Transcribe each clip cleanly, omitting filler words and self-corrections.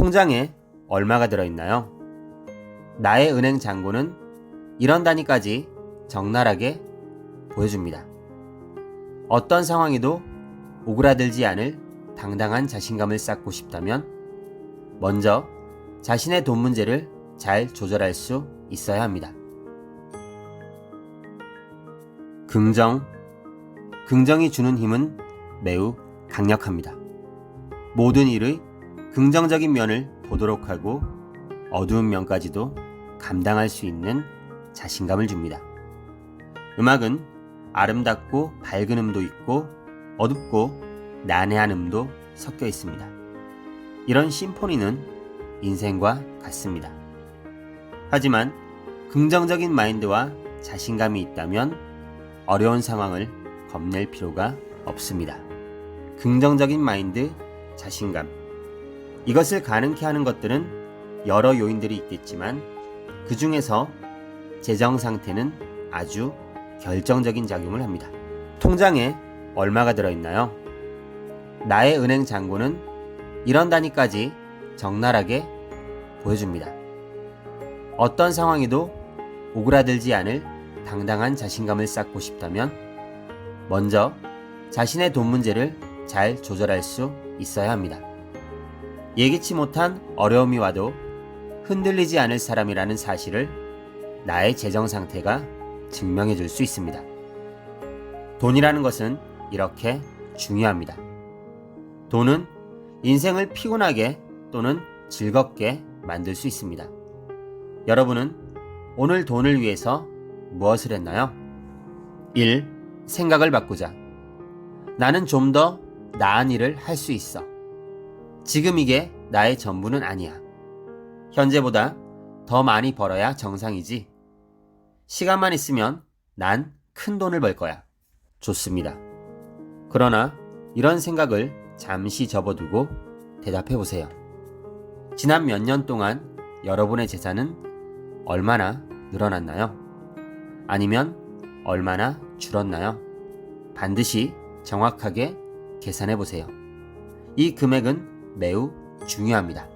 통장에 얼마가 들어있나요? 나의 은행 잔고는 이런 단위까지 적나라하게 보여줍니다. 어떤 상황에도 오그라들지 않을 당당한 자신감을 쌓고 싶다면 먼저 자신의 돈 문제를 잘 조절할 수 있어야 합니다. 긍정이 주는 힘은 매우 강력합니다. 모든 일의 긍정적인 면을 보도록 하고 어두운 면까지도 감당할 수 있는 자신감을 줍니다. 음악은 아름답고 밝은 음도 있고 어둡고 난해한 음도 섞여 있습니다. 이런 심포니는 인생과 같습니다. 하지만 긍정적인 마인드와 자신감이 있다면 어려운 상황을 겁낼 필요가 없습니다. 긍정적인 마인드, 자신감. 이것을 가능케 하는 것들은 여러 요인들이 있겠지만 그 중에서 재정 상태는 아주 결정적인 작용을 합니다. 통장에 얼마가 들어있나요? 나의 은행 잔고는 이런 단위까지 적나라하게 보여줍니다. 어떤 상황에도 오그라들지 않을 당당한 자신감을 쌓고 싶다면 먼저 자신의 돈 문제를 잘 조절할 수 있어야 합니다. 예기치 못한 어려움이 와도 흔들리지 않을 사람이라는 사실을 나의 재정 상태가 증명해 줄 수 있습니다. 돈이라는 것은 이렇게 중요합니다. 돈은 인생을 피곤하게 또는 즐겁게 만들 수 있습니다. 여러분은 오늘 돈을 위해서 무엇을 했나요? 1. 생각을 바꾸자. 나는 좀 더 나은 일을 할 수 있어. 지금 이게 나의 전부는 아니야. 현재보다 더 많이 벌어야 정상이지. 시간만 있으면 난 큰 돈을 벌 거야. 좋습니다. 그러나 이런 생각을 잠시 접어두고 대답해 보세요. 지난 몇 년 동안 여러분의 재산은 얼마나 늘어났나요? 아니면 얼마나 줄었나요? 반드시 정확하게 계산해 보세요. 이 금액은 매우 중요합니다.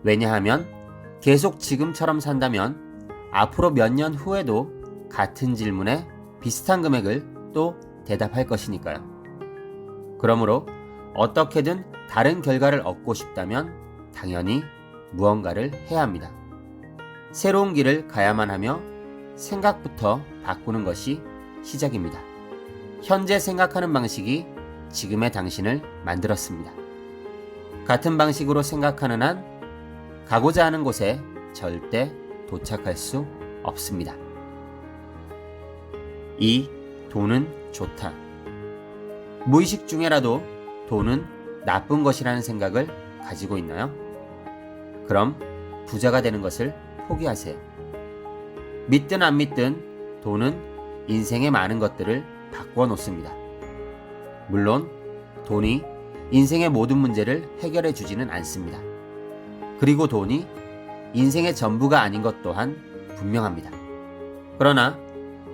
왜냐하면 계속 지금처럼 산다면 앞으로 몇 년 후에도 같은 질문에 비슷한 금액을 또 대답할 것이니까요. 그러므로 어떻게든 다른 결과를 얻고 싶다면 당연히 무언가를 해야 합니다. 새로운 길을 가야만 하며 생각부터 바꾸는 것이 시작입니다. 현재 생각하는 방식이 지금의 당신을 만들었습니다. 같은 방식으로 생각하는 한 가고자 하는 곳에 절대 도착할 수 없습니다. 2. 돈은 좋다. 무의식 중에라도 돈은 나쁜 것이라는 생각을 가지고 있나요? 그럼 부자가 되는 것을 포기하세요. 믿든 안 믿든 돈은 인생의 많은 것들을 바꾸어 놓습니다. 물론 돈이 인생의 모든 문제를 해결해 주지는 않습니다. 그리고 돈이 인생의 전부가 아닌 것 또한 분명합니다. 그러나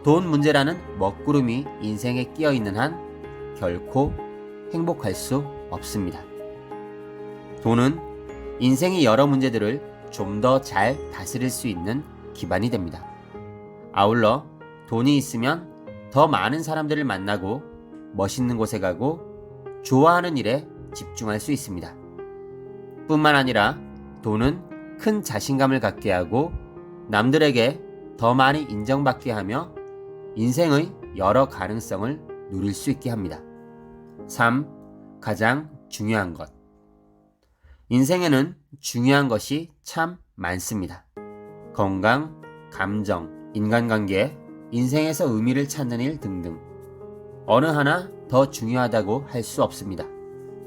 돈 문제라는 먹구름이 인생에 끼어 있는 한 결코 행복할 수 없습니다. 돈은 인생의 여러 문제들을 좀 더 잘 다스릴 수 있는 기반이 됩니다. 아울러 돈이 있으면 더 많은 사람들을 만나고 멋있는 곳에 가고 좋아하는 일에 집중할 수 있습니다. 뿐만 아니라 돈은 큰 자신감을 갖게 하고 남들에게 더 많이 인정받게 하며 인생의 여러 가능성을 누릴 수 있게 합니다. 3. 가장 중요한 것. 인생에는 중요한 것이 참 많습니다. 건강, 감정, 인간관계, 인생에서 의미를 찾는 일 등등. 어느 하나 더 중요하다고 할 수 없습니다.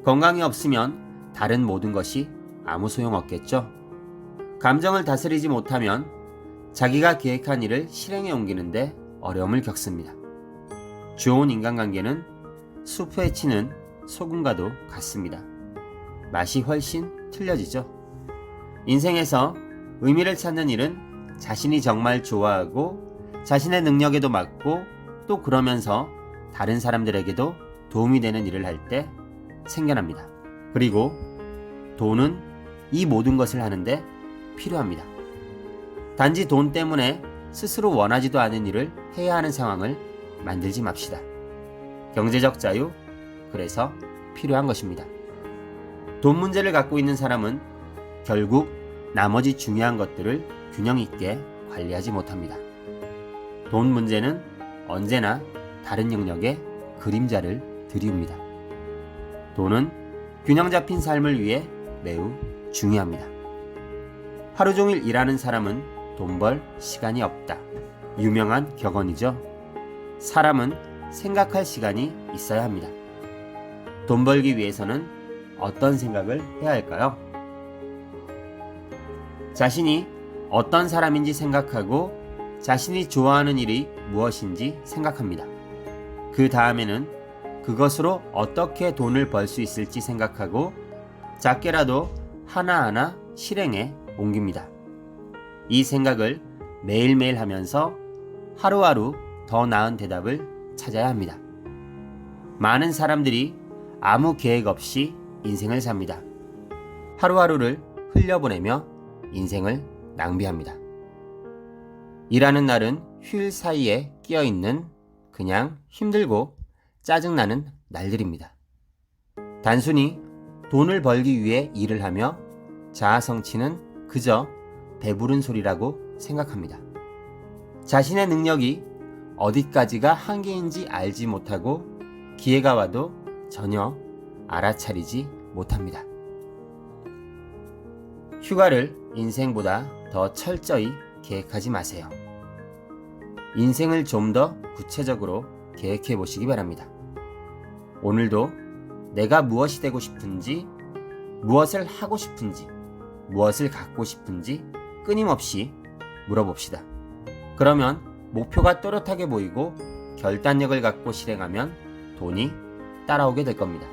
건강이 없으면 다른 모든 것이 아무 소용 없겠죠. 감정을 다스리지 못하면 자기가 계획한 일을 실행에 옮기는데 어려움을 겪습니다. 좋은 인간관계는 수프에 치는 소금과도 같습니다. 맛이 훨씬 틀려지죠. 인생에서 의미를 찾는 일은 자신이 정말 좋아하고 자신의 능력에도 맞고 또 그러면서 다른 사람들에게도 도움이 되는 일을 할 때 생겨납니다. 그리고 돈은 이 모든 것을 하는데 필요합니다. 단지 돈 때문에 스스로 원하지도 않은 일을 해야 하는 상황을 만들지 맙시다. 경제적 자유, 그래서 필요한 것입니다. 돈 문제를 갖고 있는 사람은 결국 나머지 중요한 것들을 균형 있게 관리하지 못합니다. 돈 문제는 언제나 다른 영역의 그림자를 드리웁니다. 돈은 균형 잡힌 삶을 위해 매우 중요합니다. 하루 종일 일하는 사람은 돈 벌 시간이 없다. 유명한 격언이죠. 사람은 생각할 시간이 있어야 합니다. 돈 벌기 위해서는 어떤 생각을 해야 할까요? 자신이 어떤 사람인지 생각하고 자신이 좋아하는 일이 무엇인지 생각합니다. 그 다음에는 그것으로 어떻게 돈을 벌 수 있을지 생각하고 작게라도 하나하나 실행에 옮깁니다. 이 생각을 매일매일 하면서 하루하루 더 나은 대답을 찾아야 합니다. 많은 사람들이 아무 계획 없이 인생을 삽니다. 하루하루를 흘려보내며 인생을 낭비합니다. 일하는 날은 휴일 사이에 끼어있는 그냥 힘들고 짜증나는 날들입니다. 단순히 돈을 벌기 위해 일을 하며 자아 성취는 그저 배부른 소리라고 생각합니다. 자신의 능력이 어디까지가 한계인지 알지 못하고 기회가 와도 전혀 알아차리지 못합니다. 휴가를 인생보다 더 철저히 계획하지 마세요. 인생을 좀 더 구체적으로 계획해 보시기 바랍니다. 오늘도 내가 무엇이 되고 싶은지, 무엇을 하고 싶은지, 무엇을 갖고 싶은지 끊임없이 물어봅시다. 그러면 목표가 또렷하게 보이고 결단력을 갖고 실행하면 돈이 따라오게 될 겁니다.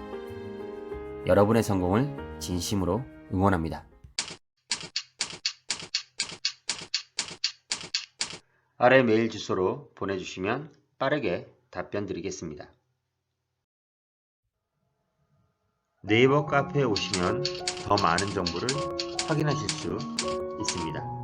여러분의 성공을 진심으로 응원합니다. 아래 메일 주소로 보내주시면 빠르게 답변 드리겠습니다. 네이버 카페에 오시면 더 많은 정보를 확인하실 수 있습니다.